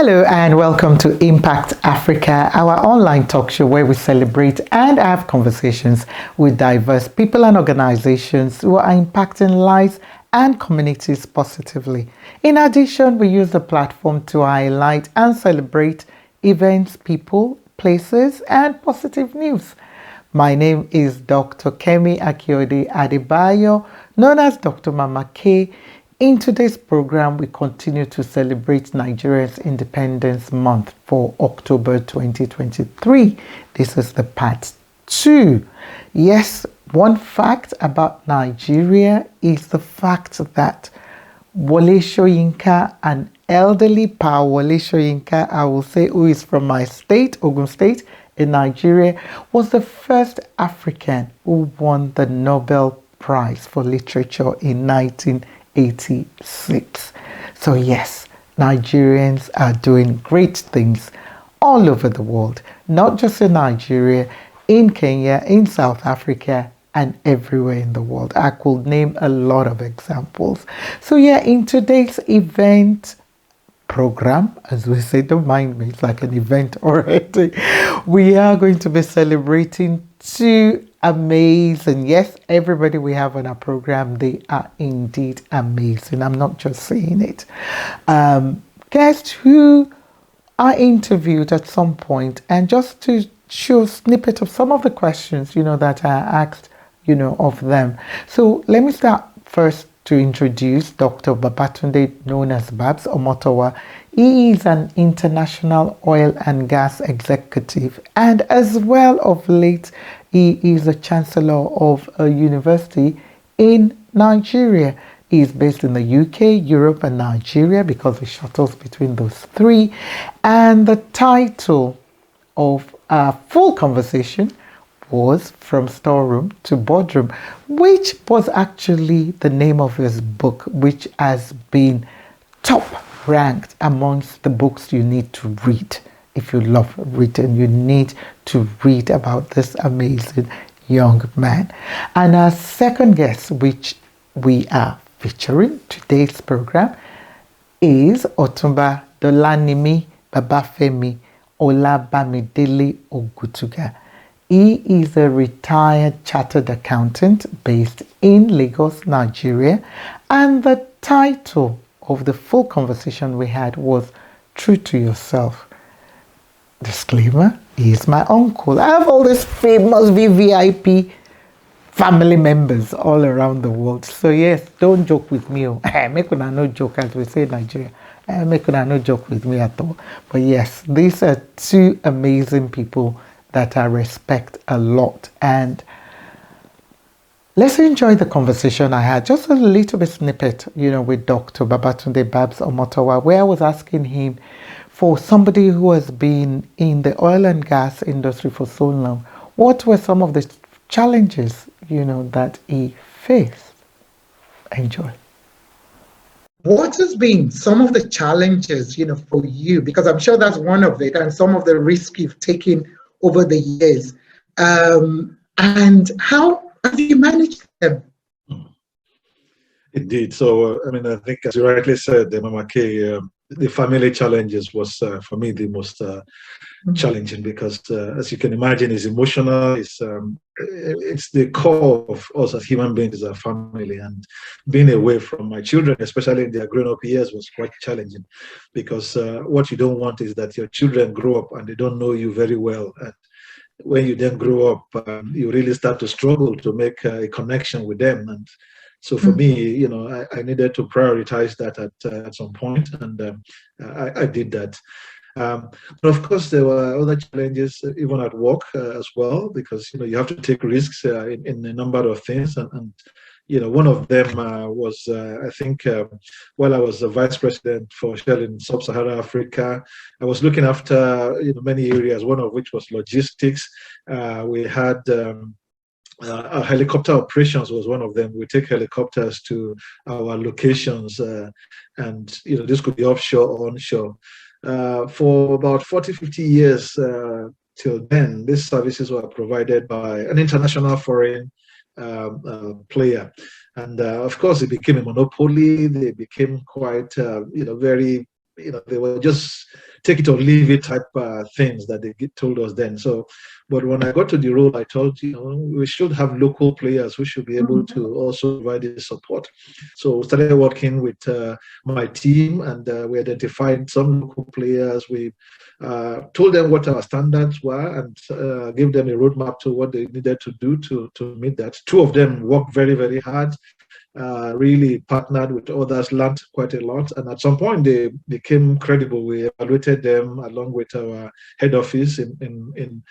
Hello and welcome to Impact Africa, our online talk show where we celebrate and have conversations with diverse people and organizations who are impacting lives and communities positively. In addition, we use the platform to highlight and celebrate events, people, places, and positive news. My name is Dr. Kemi Akiode Adebayo, known as Dr. Mama K. In today's program, we continue to celebrate Nigeria's Independence Month for October 2023. This is the part 2. Yes, one fact about Nigeria is the fact that Wole Soyinka, an elderly Pa Wole Soyinka, I will say, who is from my state, Ogun State, in Nigeria, was the first African who won the Nobel Prize for Literature in 1986. So yes, Nigerians are doing great things all over the world, not just in Nigeria, in Kenya, in South Africa, and everywhere in the world. I could name a lot of examples. So yeah, in today's event program, as we say, don't mind me, it's like an event already. We are going to be celebrating two amazing, yes, everybody we have on our program, they are indeed amazing. I'm not just saying it. Guests who are interviewed at some point, and just to show a snippet of some of the questions, that I asked, of them. So let me start first to introduce Dr. Babatunde, known as Babs Omotowa. He is an international oil and gas executive, and as well of late, he is a chancellor of a university in Nigeria. He is based in the UK, Europe, and Nigeria because he shuttles between those three. And the title of our full conversation was From Storeroom to Boardroom, which was actually the name of his book, which has been top ranked amongst the books you need to read. If you love reading, you need to read about this amazing young man. And our second guest, which we are featuring today's program, is Otunba, Dolanimi, Babafemi, Olabamidele, Ogutuga. He is a retired chartered accountant based in Lagos, Nigeria, and the title of the full conversation we had was True to Yourself. Disclaimer, he is my uncle. I have all these famous VVIP family members all around the world. So yes, don't joke with me. Make una no joke, as we say in Nigeria. Make una no joke with me at all. But yes, these are two amazing people that I respect a lot. And let's enjoy the conversation I had, just a little bit snippet, with Dr. Babatunde Babs Omotowa, where I was asking him, for somebody who has been in the oil and gas industry for so long, what were some of the challenges, that he faced? Enjoy. What has been some of the challenges, for you? Because I'm sure that's one of it, and some of the risks you've taken over the years. And how have you managed them? Indeed. So, I think, as you rightly said, Mama K, the family challenges was, for me, the most challenging because, as you can imagine, it's emotional. It's the core of us as human beings, as a family. And being away from my children, especially in their grown-up years, was quite challenging because what you don't want is that your children grow up and they don't know you very well. And when you then grow up, you really start to struggle to make a connection with them. And so for me, I needed to prioritize that at some point, and I did that. But of course, there were other challenges even at work as well, because you have to take risks in a number of things, and one of them was I think while I was the vice president for Shell in Sub-Saharan Africa, I was looking after many areas. One of which was logistics. We had our helicopter operations was one of them. We take helicopters to our locations, and this could be offshore or onshore. For about 40, 50 years till then, these services were provided by an international foreign player. And of course, it became a monopoly. They became quite, very, they were just take it or leave it type things that they told us then. So, but when I got to the role, I told, we should have local players who should be able to also provide the support. So started working with my team, and we identified some local players. We told them what our standards were, and gave them a roadmap to what they needed to do to meet that. Two of them worked very, very hard. Really partnered with others, learned quite a lot, and at some point they became credible. We evaluated them along with our head office in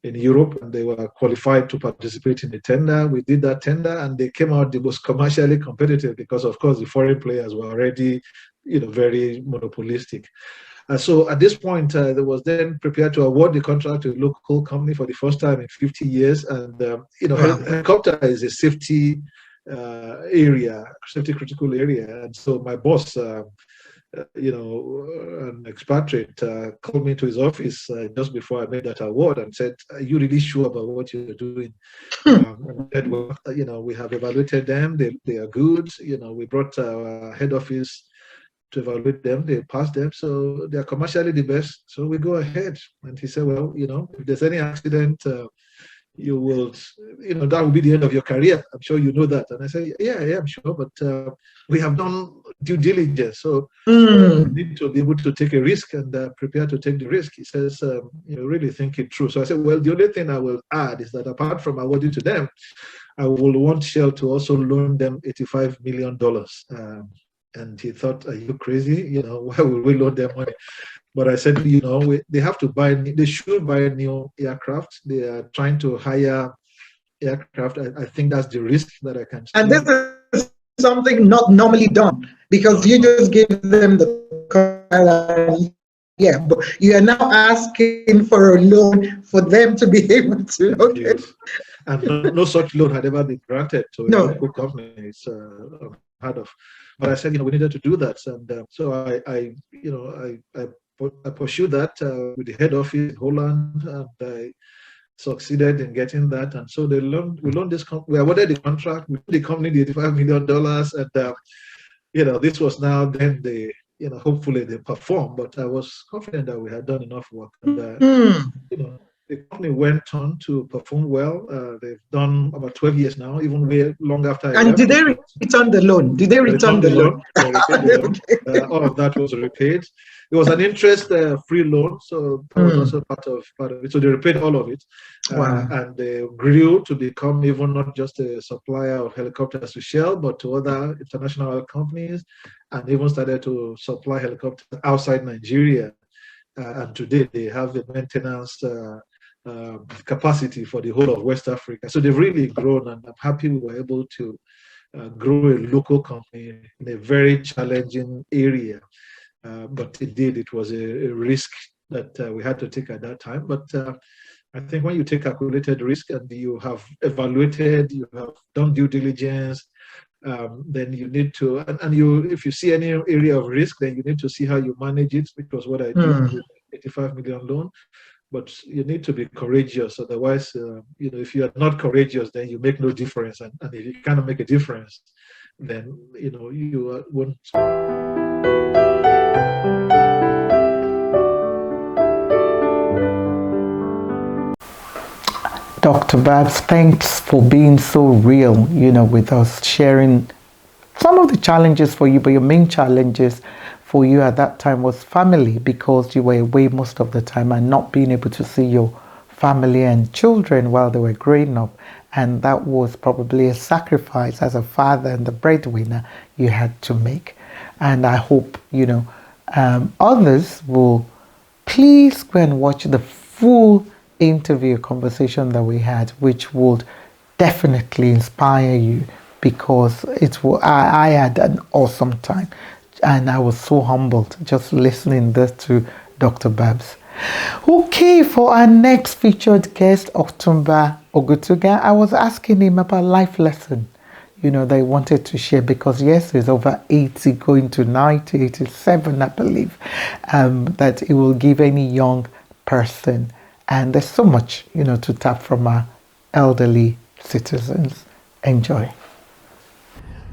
Europe, and they were qualified to participate in the tender. We did that tender, and they came out the most commercially competitive because, of course, the foreign players were already, very monopolistic. So at this point, they was then prepared to award the contract to a local company for the first time in 50 years, and helicopter is a safety safety critical area. And so my boss, an expatriate, called me to his office just before I made that award and said, "Are you really sure about what you're doing?" And I said, "Well, we have evaluated them. They are good. We brought our head office to evaluate them. They passed them, so they are commercially the best. So we go ahead." And he said, "Well, if there's any accident, you will, that will be the end of your career. I'm sure you know that." And I said, yeah, I'm sure, but we have done due diligence. So you need to be able to take a risk and prepare to take the risk. He says, really think it through. So I said, well, the only thing I will add is that apart from awarding to them, I will want Shell to also loan them $85 million. And he thought, are you crazy? Why would we loan them money? But I said, they have to they should buy new aircraft. They are trying to hire aircraft. I think that's the risk that I can see. And this is something not normally done, because you just give them the yeah, but you are now asking for a loan for them to be able to. Okay. Yes. And no such loan had ever been granted to a local company. It's unheard of. But I said, we needed to do that, and so I pursued that with the head office in Holland, and I succeeded in getting that. And so we loaned this we awarded the contract, we paid the company the $85 million, and this was now then hopefully they perform. But I was confident that we had done enough work, and the company went on to perform well. They've done about 12 years now, even way long after. And did they return the loan? Did they return the loan? All of that was repaid. It was an interest-free loan, so that was also part of it. So they repaid all of it, and they grew to become even not just a supplier of helicopters to Shell, but to other international companies, and even started to supply helicopters outside Nigeria. And today they have a maintenance capacity for the whole of West Africa. So they've really grown, and I'm happy we were able to grow a local company in a very challenging area. But indeed, it was a risk that we had to take at that time. But I think when you take calculated risk and you have evaluated, you have done due diligence, then you need to, if you see any area of risk, then you need to see how you manage it, which was what I did with $85 million loan. But you need to be courageous. Otherwise, if you are not courageous, then you make no difference. And if you cannot make a difference, then, you won't. Dr. Babs, thanks for being so real, with us, sharing some of the challenges for you, but your main challenges for you at that time was family, because you were away most of the time and not being able to see your family and children while they were growing up. And that was probably a sacrifice as a father and the breadwinner you had to make. And I hope, others will please go and watch the full interview conversation that we had, which would definitely inspire you, because I had an awesome time, and I was so humbled just listening this to Dr. Babs. Okay, for our next featured guest, Otunba Ogutuga, I was asking him about life lesson, they wanted to share, because yes, he's over 80, going to 90, 87, I believe, that it will give any young person. And there's so much, to tap from our elderly citizens. Enjoy.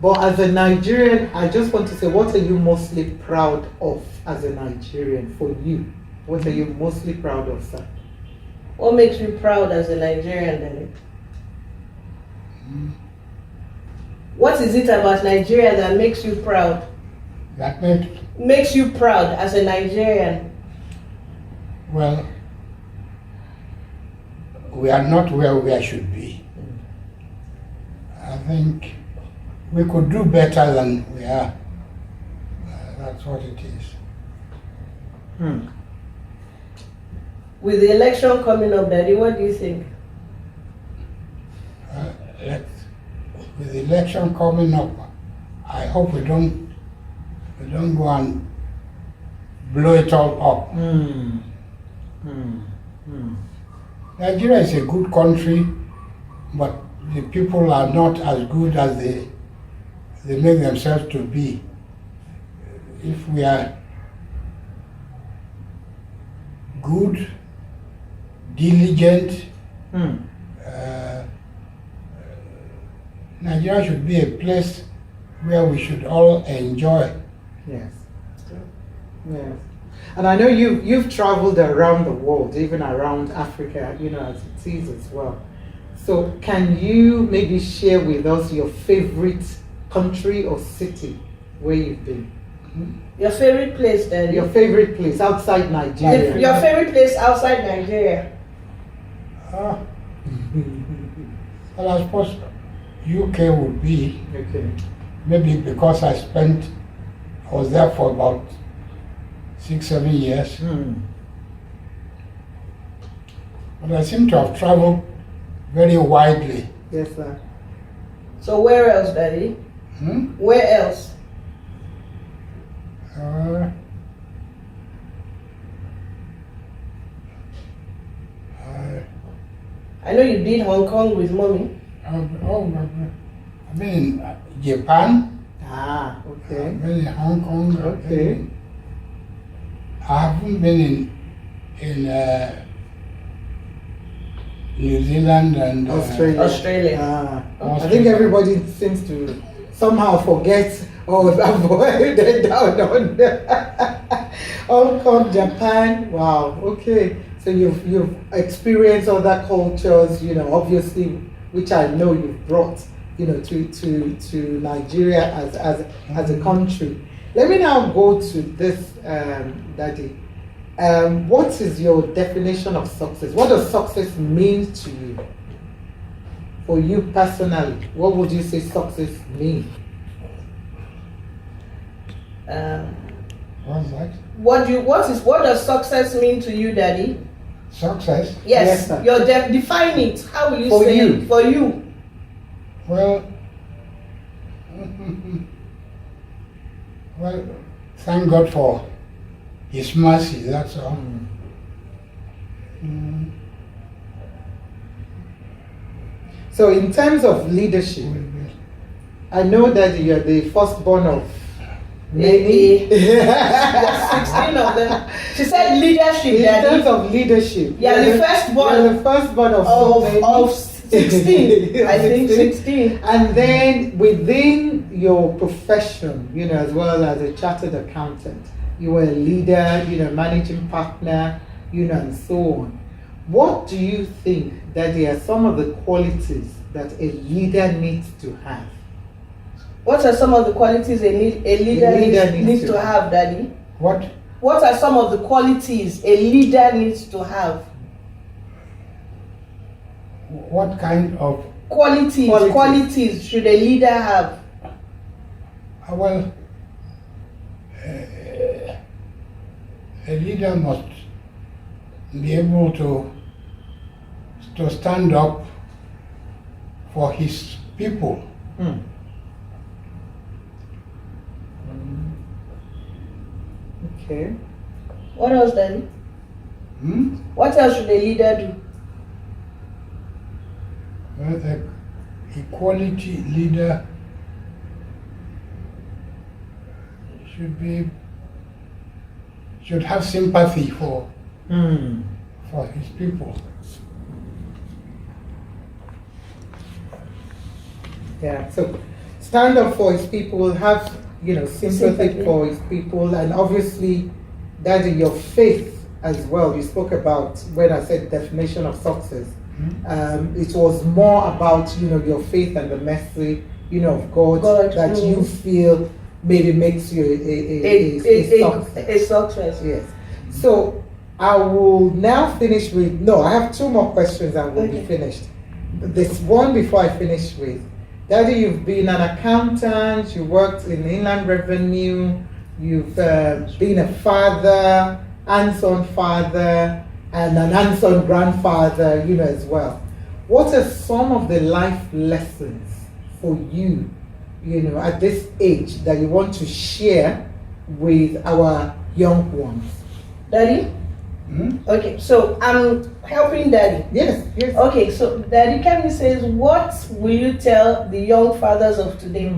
But as a Nigerian, I just want to say, what are you mostly proud of as a Nigerian for you? What are you mostly proud of, sir? What makes you proud as a Nigerian, Daddy? What is it about Nigeria that makes you proud? That Makes you proud as a Nigerian? well, we are not where we should be. I think we could do better than we are. That's what it is. With the election coming up, Daddy, what do you think? With the election coming up, I hope we don't go and blow it all up. Nigeria is a good country, but the people are not as good as they make themselves to be. If we are good, diligent, Nigeria should be a place where we should all enjoy. Yes. Yes. And I know you've traveled around the world, even around Africa, as it is as well. So can you maybe share with us your favorite country or city where you've been? Your favorite place, Daddy? Your favorite place outside Nigeria? Your favorite place outside Nigeria? Well, I suppose UK would be, Okay. maybe because I was there for about 6-7 years. But I seem to have traveled very widely. Yes, sir. So where else, Daddy? Where else? I know you did Hong Kong with Mommy. I've been in Japan. Okay. I've been in Hong Kong. Okay. I haven't been in New Zealand and Australia. I think everybody seems to somehow forget or avoid down on Hong Kong, Japan. Wow. Okay. So you've experienced other cultures, obviously, which I know you've brought, to Nigeria as a country. Let me now go to this, Daddy. What is your definition of success? What does success mean to you? For you personally, what would you say success mean? What's that? What does success mean to you, Daddy? Success? Yes, define it. How will you say it for you? Well, thank God for His mercy, that's all. So in terms of leadership, I know that you're the firstborn of many. 16 of them. She said leadership, In Daddy. terms of leadership. Yeah, the firstborn. You're the firstborn of so many. Of 16. I think 16. And then within your profession, as well as a chartered accountant, you were a leader, managing partner, and so on. What do you think that are some of the qualities that a leader needs to have? What are some of the qualities a leader needs to have, Daddy? What? What are some of the qualities a leader needs to have? What kind of qualities should a leader have? Well, a leader must be able to stand up for his people. Okay. What else, Daddy? What else should a leader do? Well, a equality leader should have sympathy for his people. Yeah. So stand up for his people, have sympathy for his people, and obviously that your faith as well. You spoke about when I said definition of success. It was more about, your faith and the mercy, of God that you feel maybe makes you a success. Yes. So I will now finish with, I have two more questions and we'll be finished. This one before I finish with, Daddy, you've been an accountant, you worked in Inland Revenue, you've been a father, hands-on father, and an hands-on grandfather, as well. What are some of the life lessons for you, at this age that you want to share with our young ones? Daddy? Okay, so I'm helping Daddy. Yes. Okay, so Daddy Kemi says, what will you tell the young fathers of today?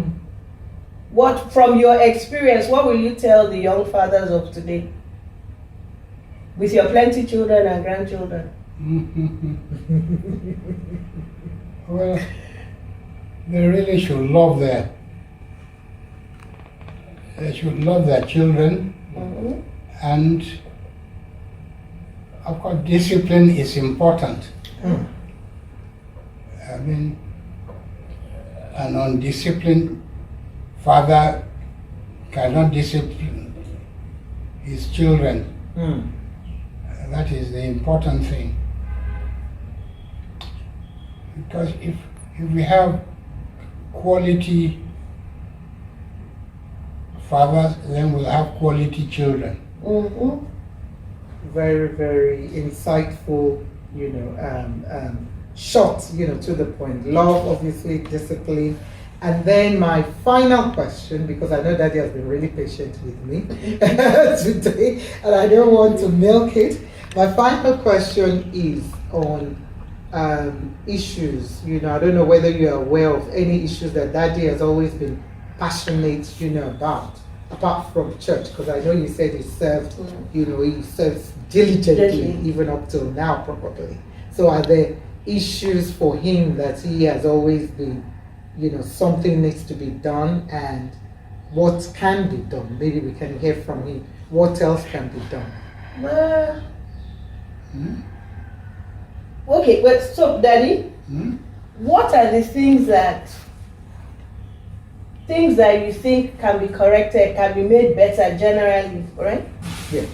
What, from your experience, what will you tell the young fathers of today? With your plenty children and grandchildren? Well, they really should love their children, and of course discipline is important. I mean, an undisciplined father cannot discipline his children. That is the important thing. Because if we have quality fathers, then we'll have quality children. Very, very insightful, short, to the point. Love, obviously, discipline. And then my final question, because I know Daddy has been really patient with me today, and I don't want to milk it. My final question is on issues. I don't know whether you are aware of any issues that Daddy has always been passionate, about, apart from church, because I know you said he served, he serves diligently, even up till now, probably. So are there issues for him that he has always been, something needs to be done, and what can be done? Maybe we can hear from him. What else can be done? Okay, but stop, Daddy. What are the things that you think can be corrected, can be made better generally, right? Yeah.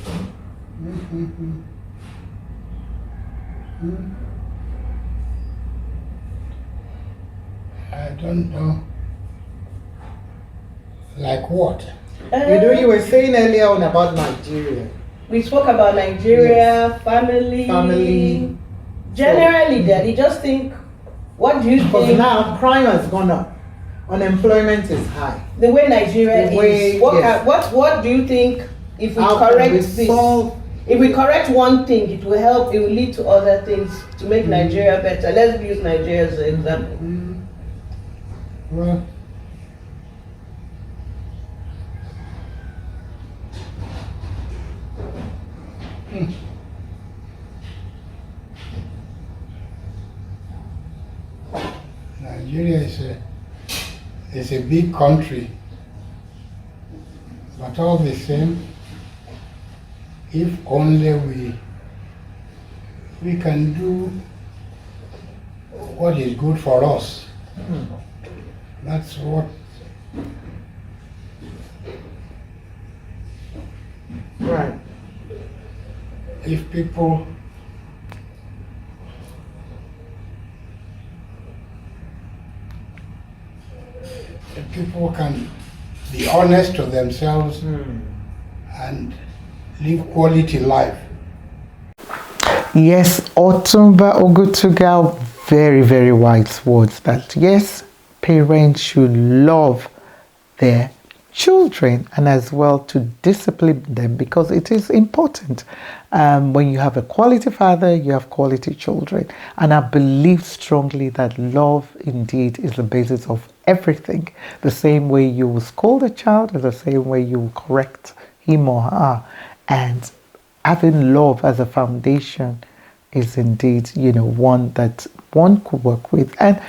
I don't know. Like what? You were saying earlier on about Nigeria. We spoke about Nigeria, family. Generally, Daddy, just think, what do you think? Because now crime has gone up, unemployment is high. The way Nigeria is, what do you think if we correct this? If we correct one thing, it will help, it will lead to other things to make Nigeria better. Let's use Nigeria as an example. Well, Nigeria is a big country, but all the same, if only we can do what is good for us. That's what Right. If people can be honest to themselves and live quality life. Yes, Otunba Ogutuga, very, very wise words that yes, parents should love their children and as well to discipline them, because it is important. When you have a quality father, you have quality children. And I believe strongly that love indeed is the basis of everything. The same way you will scold a child is the same way you will correct him or her. And having love as a foundation is indeed, one that one could work with. And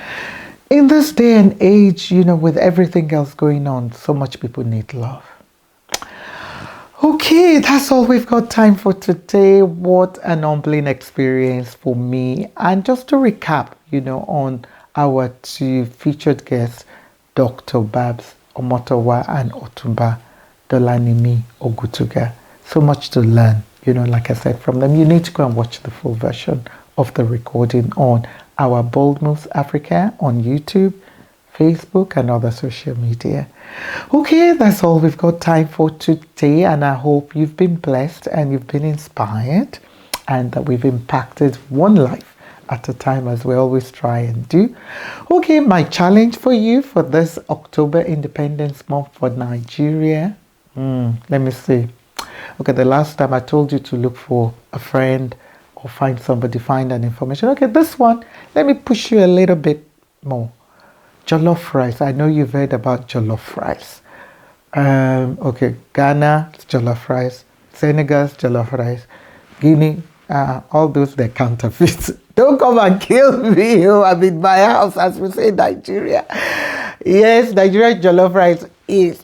in this day and age, with everything else going on, so much people need love. Okay, that's all we've got time for today. What an humbling experience for me. And just to recap, on our two featured guests, Dr. Babs Omotowa and Otunba Dolanimi Ogutuga. So much to learn, like I said, from them. You need to go and watch the full version of the recording on our Bold Moves Africa on YouTube, Facebook, and other social media. Okay, that's all we've got time for today, and I hope you've been blessed and you've been inspired, and that we've impacted one life at a time, as we always try and do. Okay, my challenge for you for this October Independence Month for Nigeria. Let me see. Okay, the last time I told you to look for a friend or find somebody, find an information. Okay, this one, let me push you a little bit more. Jollof rice. I know you've heard about jollof rice. Okay, Ghana's jollof rice, Senegal's jollof rice, Guinea, all those, they're counterfeits. Don't come and kill me. I'm in my house, as we say in Nigeria. Yes, Nigerian jollof rice is.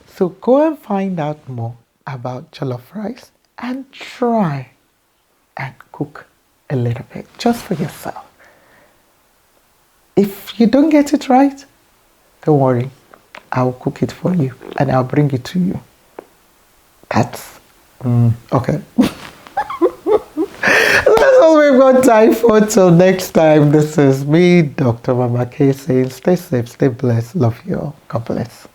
So go and find out more about jollof rice and try and cook a little bit just for yourself. If you don't get it right, don't worry. I'll cook it for you and I'll bring it to you. That's okay. That's all we've got time for. Till next time, this is me, Dr. Mama K, saying stay safe, stay blessed, love you all. God bless.